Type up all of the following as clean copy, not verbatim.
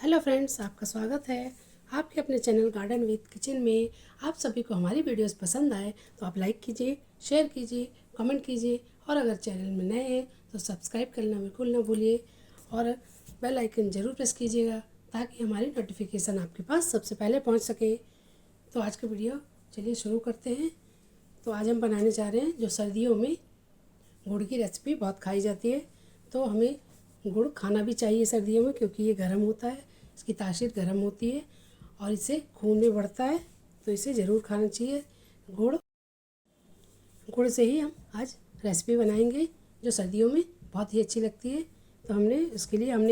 Hello friends, आपका स्वागत है आपके अपने चैनल गार्डन विद किचन में। आप सभी को हमारी वीडियोस पसंद आए तो आप लाइक कीजिए, शेयर कीजिए, कमेंट कीजिए और अगर चैनल में नए हैं तो सब्सक्राइब करना बिल्कुल ना भूलिए और बेल आइकन ज़रूर प्रेस कीजिएगा ताकि हमारी नोटिफिकेशन आपके पास सबसे पहले पहुंच सके। तो आज का वीडियो चलिए शुरू करते हैं। तो आज हम बनाने जा रहे हैं जो सर्दियों में गुड़ की रेसिपी बहुत खाई जाती है। तो हमें गुड़ खाना भी चाहिए सर्दियों में क्योंकि ये गर्म होता है, इसकी तासीर गर्म होती है और इससे खून भी बढ़ता है, तो इसे ज़रूर खाना चाहिए। गुड़ गुड़ से ही हम आज रेसिपी बनाएंगे जो सर्दियों में बहुत ही अच्छी लगती है। तो हमने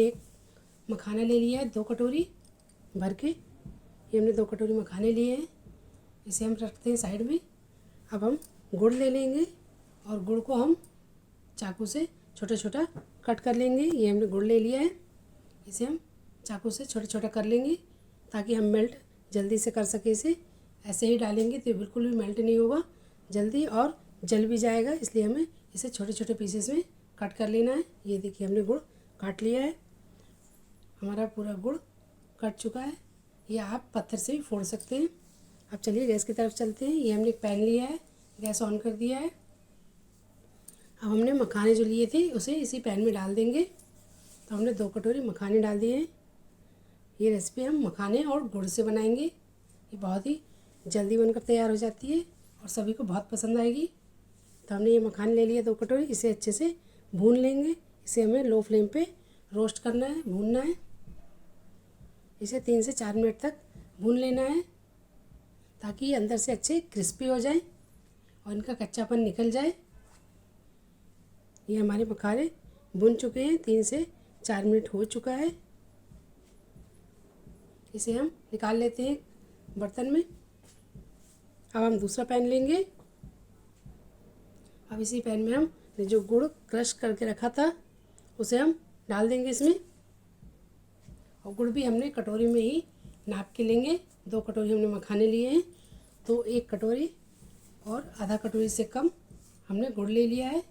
एक मखाना ले लिया है 2 कटोरी भर के। ये हमने 2 कटोरी मखाने लिए हैं, इसे हम रखते हैं साइड में। अब हम गुड़ ले लेंगे और गुड़ को हम चाकू से छोटा छोटा कट कर लेंगे। ये हमने गुड़ ले लिया है, इसे हम चाकू से छोटा छोटा कर लेंगे ताकि हम मेल्ट जल्दी से कर सके। इसे ऐसे ही डालेंगे तो बिल्कुल भी मेल्ट नहीं होगा जल्दी और जल भी जाएगा, इसलिए हमें इसे छोटे छोटे पीसेस में कट कर लेना है। ये देखिए हमने गुड़ काट लिया है, हमारा पूरा गुड़ कट चुका है। ये आप पत्थर से भी फोड़ सकते हैं। अब चलिए गैस की तरफ चलते हैं। ये हमने एक पैन लिया है, गैस ऑन कर दिया है। अब हमने मखाने जो लिए थे उसे इसी पैन में डाल देंगे। तो हमने 2 कटोरी मखाने डाल दिए हैं। ये रेसिपी हम मखाने और गुड़ से बनाएंगे। ये बहुत ही जल्दी बनकर तैयार हो जाती है और सभी को बहुत पसंद आएगी। तो हमने ये मखाने ले लिया 2 कटोरी, इसे अच्छे से भून लेंगे। इसे हमें लो फ्लेम पे रोस्ट करना है, भूनना है। इसे 3 से 4 मिनट तक भून लेना है ताकि ये अंदर से अच्छे क्रिस्पी हो जाए और इनका कच्चापन निकल जाए। ये हमारे मखाने भुन चुके हैं, 3 से 4 मिनट हो चुका है। इसे हम निकाल लेते हैं बर्तन में। अब हम दूसरा पैन लेंगे। अब इसी पैन में हम जो गुड़ क्रश करके रखा था उसे हम डाल देंगे इसमें। और गुड़ भी हमने कटोरी में ही नाप के लेंगे। 2 कटोरी हमने मखाने लिए हैं तो 1 कटोरी और आधा कटोरी से कम हमने गुड़ ले लिया है,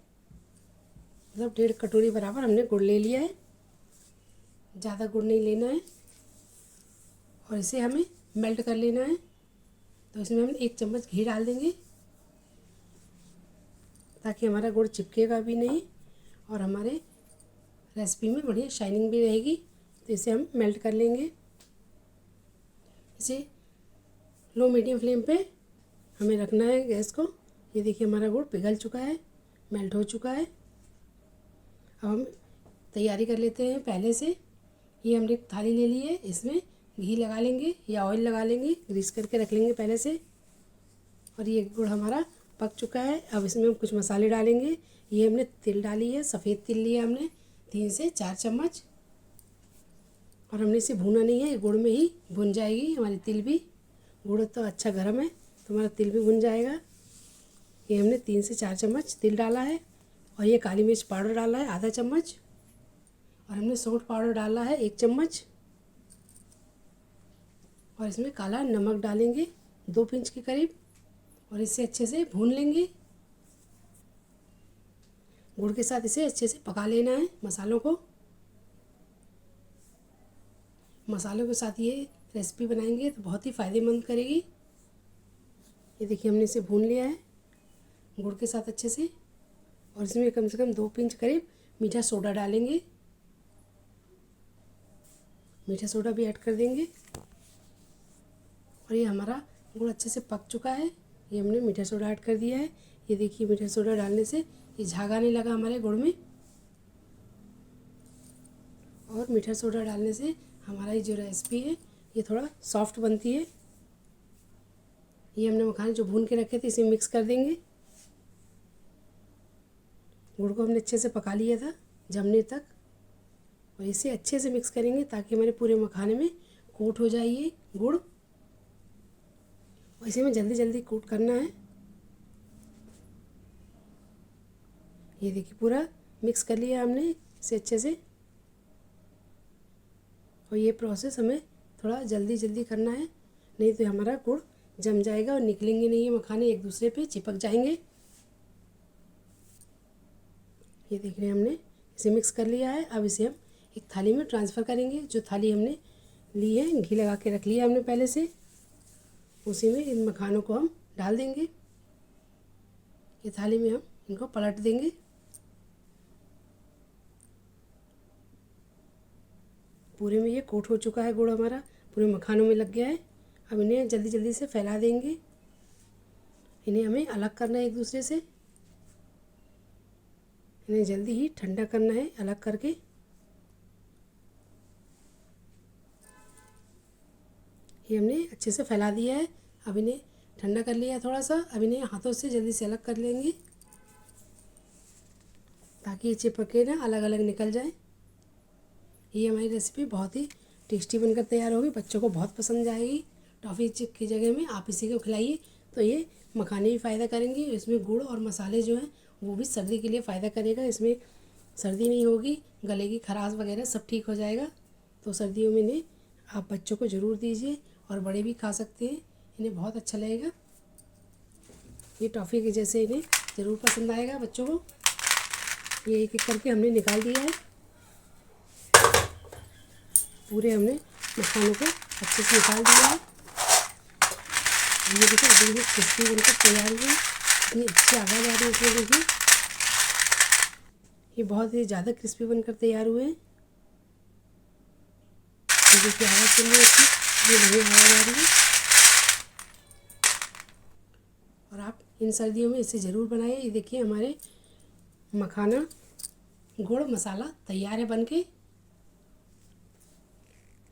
मतलब 1.5 कटोरी बराबर हमने गुड़ ले लिया है। ज़्यादा गुड़ नहीं लेना है और इसे हमें मेल्ट कर लेना है। तो इसमें हम 1 चम्मच घी डाल देंगे ताकि हमारा गुड़ चिपकेगा भी नहीं और हमारे रेसिपी में बढ़िया शाइनिंग भी रहेगी। तो इसे हम मेल्ट कर लेंगे। इसे लो मीडियम फ्लेम पे हमें रखना है गैस को। ये देखिए हमारा गुड़ पिघल चुका है, मेल्ट हो चुका है। अब हम तैयारी कर लेते हैं पहले से। ये हमने एक थाली ले ली है, इसमें घी लगा लेंगे या ऑयल लगा लेंगे, ग्रीस करके रख लेंगे पहले से। और ये गुड़ हमारा पक चुका है। अब इसमें हम कुछ मसाले डालेंगे। ये हमने तिल डाली है, सफ़ेद तिल लिया हमने 3 से 4 चम्मच। और हमने इसे भूना नहीं है, ये गुड़ में ही भुन जाएगी हमारी तिल भी। गुड़ तो अच्छा गर्म है तो हमारा तिल भी भुन जाएगा। ये हमने 3 से 4 चम्मच तिल डाला है और ये काली मिर्च पाउडर डाला है आधा चम्मच और हमने सौंठ पाउडर डाला है 1 चम्मच। और इसमें काला नमक डालेंगे 2 पिंच के करीब और इसे अच्छे से भून लेंगे। गुड़ के साथ इसे अच्छे से पका लेना है मसालों को। मसालों के साथ ये रेसिपी बनाएंगे तो बहुत ही फ़ायदेमंद करेगी। ये देखिए हमने इसे भून लिया है गुड़ के साथ अच्छे से। और इसमें कम से कम 2 पिंच करीब मीठा सोडा डालेंगे। मीठा सोडा भी ऐड कर देंगे। और ये हमारा गुड़ अच्छे से पक चुका है। ये हमने मीठा सोडा ऐड कर दिया है। ये देखिए मीठा सोडा डालने से ये झाग आने लगा हमारे गुड़ में। और मीठा सोडा डालने से हमारा ये जो रेसिपी है ये थोड़ा सॉफ्ट बनती है। ये हमने मखाने जो भून के रखे थे इसे मिक्स कर देंगे। गुड़ को हमने अच्छे से पका लिया था जमने तक और इसे अच्छे से मिक्स करेंगे ताकि हमारे पूरे मखाने में कोट हो जाए ये गुड़। और इसे हमें जल्दी जल्दी कोट करना है। ये देखिए पूरा मिक्स कर लिया हमने इसे अच्छे से। और ये प्रोसेस हमें थोड़ा जल्दी जल्दी करना है, नहीं तो हमारा गुड़ जम जाएगा और निकलेंगे नहीं, ये मखाने एक दूसरे पे चिपक जाएंगे। ये देख रहे हैं हमने इसे मिक्स कर लिया है। अब इसे हम एक थाली में ट्रांसफ़र करेंगे। जो थाली हमने ली है, घी लगा के रख लिया हमने पहले से। उसी में इन मखानों को हम डाल देंगे। ये थाली में हम इनको पलट देंगे। पूरे में ये कोट हो चुका है, गुड़ हमारा पूरे मखानों में लग गया है। अब इन्हें जल्दी जल्दी से फैला देंगे। इन्हें हमें अलग करना है एक दूसरे से। इन्हें जल्दी ही ठंडा करना है अलग करके। ये हमने अच्छे से फैला दिया है। अब इन्हें ठंडा कर लिया थोड़ा सा। अब इन्हें हाथों से जल्दी से अलग कर लेंगे ताकि ये चिपके ना, अलग अलग निकल जाए। ये हमारी रेसिपी बहुत ही टेस्टी बनकर तैयार होगी, बच्चों को बहुत पसंद आएगी। टॉफ़ी की जगह में आप इसी को खिलाइए तो ये मखाने भी फ़ायदा करेंगे। इसमें गुड़ और मसाले जो हैं वो भी सर्दी के लिए फ़ायदा करेगा। इसमें सर्दी नहीं होगी, गले की खराश वगैरह सब ठीक हो जाएगा। तो सर्दियों में इन्हें आप बच्चों को ज़रूर दीजिए और बड़े भी खा सकते हैं, इन्हें बहुत अच्छा लगेगा। ये टॉफ़ी के जैसे इन्हें ज़रूर पसंद आएगा बच्चों को। ये एक एक करके हमने निकाल दिया है। पूरे हमने मखानों को अच्छे से निकाल दिया है। ये देखिए बिल्कुल क्रिस्पी बनकर तैयार हुई। इतनी अच्छी आवाज़ आ रही है इसमें, देखिए ये बहुत ही ज़्यादा क्रिस्पी बनकर तैयार हुए हैं। ये देखिए आवाज़ सुन रही है इसकी, ये नहीं आवाज़ आ रही है। और आप इन सर्दियों में इसे ज़रूर बनाइए। ये देखिए हमारे मखाना गुड़ मसाला तैयार है बनके।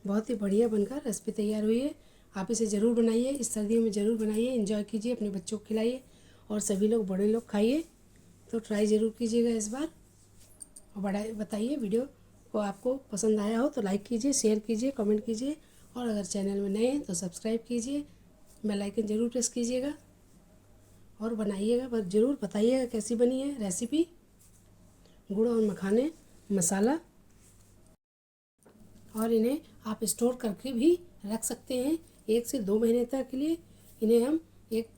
बहुत ही बढ़िया बनकर रेसिपी तैयार हुई है। आप इसे ज़रूर बनाइए, इस सर्दियों में ज़रूर बनाइए, एंजॉय कीजिए, अपने बच्चों को खिलाइए और सभी लोग बड़े लोग खाइए। तो ट्राई ज़रूर कीजिएगा इस बार और बताइए वीडियो को आपको पसंद आया हो तो लाइक कीजिए, शेयर कीजिए, कमेंट कीजिए और अगर चैनल में नए हैं तो सब्सक्राइब कीजिए, बेल आइकन ज़रूर प्रेस कीजिएगा और बनाइएगा। पर ज़रूर बताइएगा कैसी बनी है रेसिपी। गुड़ और मखाने मसाला, और इन्हें आप स्टोर करके भी रख सकते हैं 1 से 2 महीने तक के लिए। इन्हें हम एक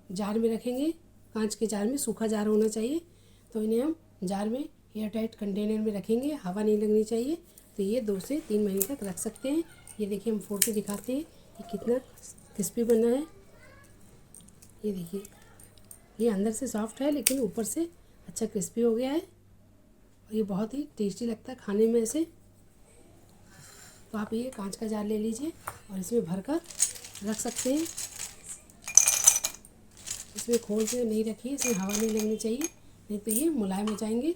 जार में रखेंगे, कांच के जार में, सूखा जार होना चाहिए। तो इन्हें हम जार में एयर टाइट कंटेनर में रखेंगे, हवा नहीं लगनी चाहिए। तो ये 2 से 3 महीने तक रख सकते हैं। ये देखिए हम फोड़ के दिखाते हैं कि कितना क्रिस्पी बना है। ये देखिए ये अंदर से सॉफ्ट है लेकिन ऊपर से अच्छा क्रिस्पी हो गया है और ये बहुत ही टेस्टी लगता है खाने में ऐसे। तो आप ये कांच का जार ले लीजिए और इसमें भरकर रख सकते हैं। इसमें खोल के नहीं रखिए, इसमें हवा नहीं लगनी चाहिए, नहीं तो ये मुलायम हो जाएंगे।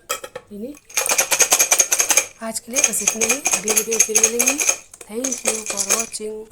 इन्हें आज के लिए बस इतना ही, अगले वीडियो फिर मिलेंगे। Thank you for watching.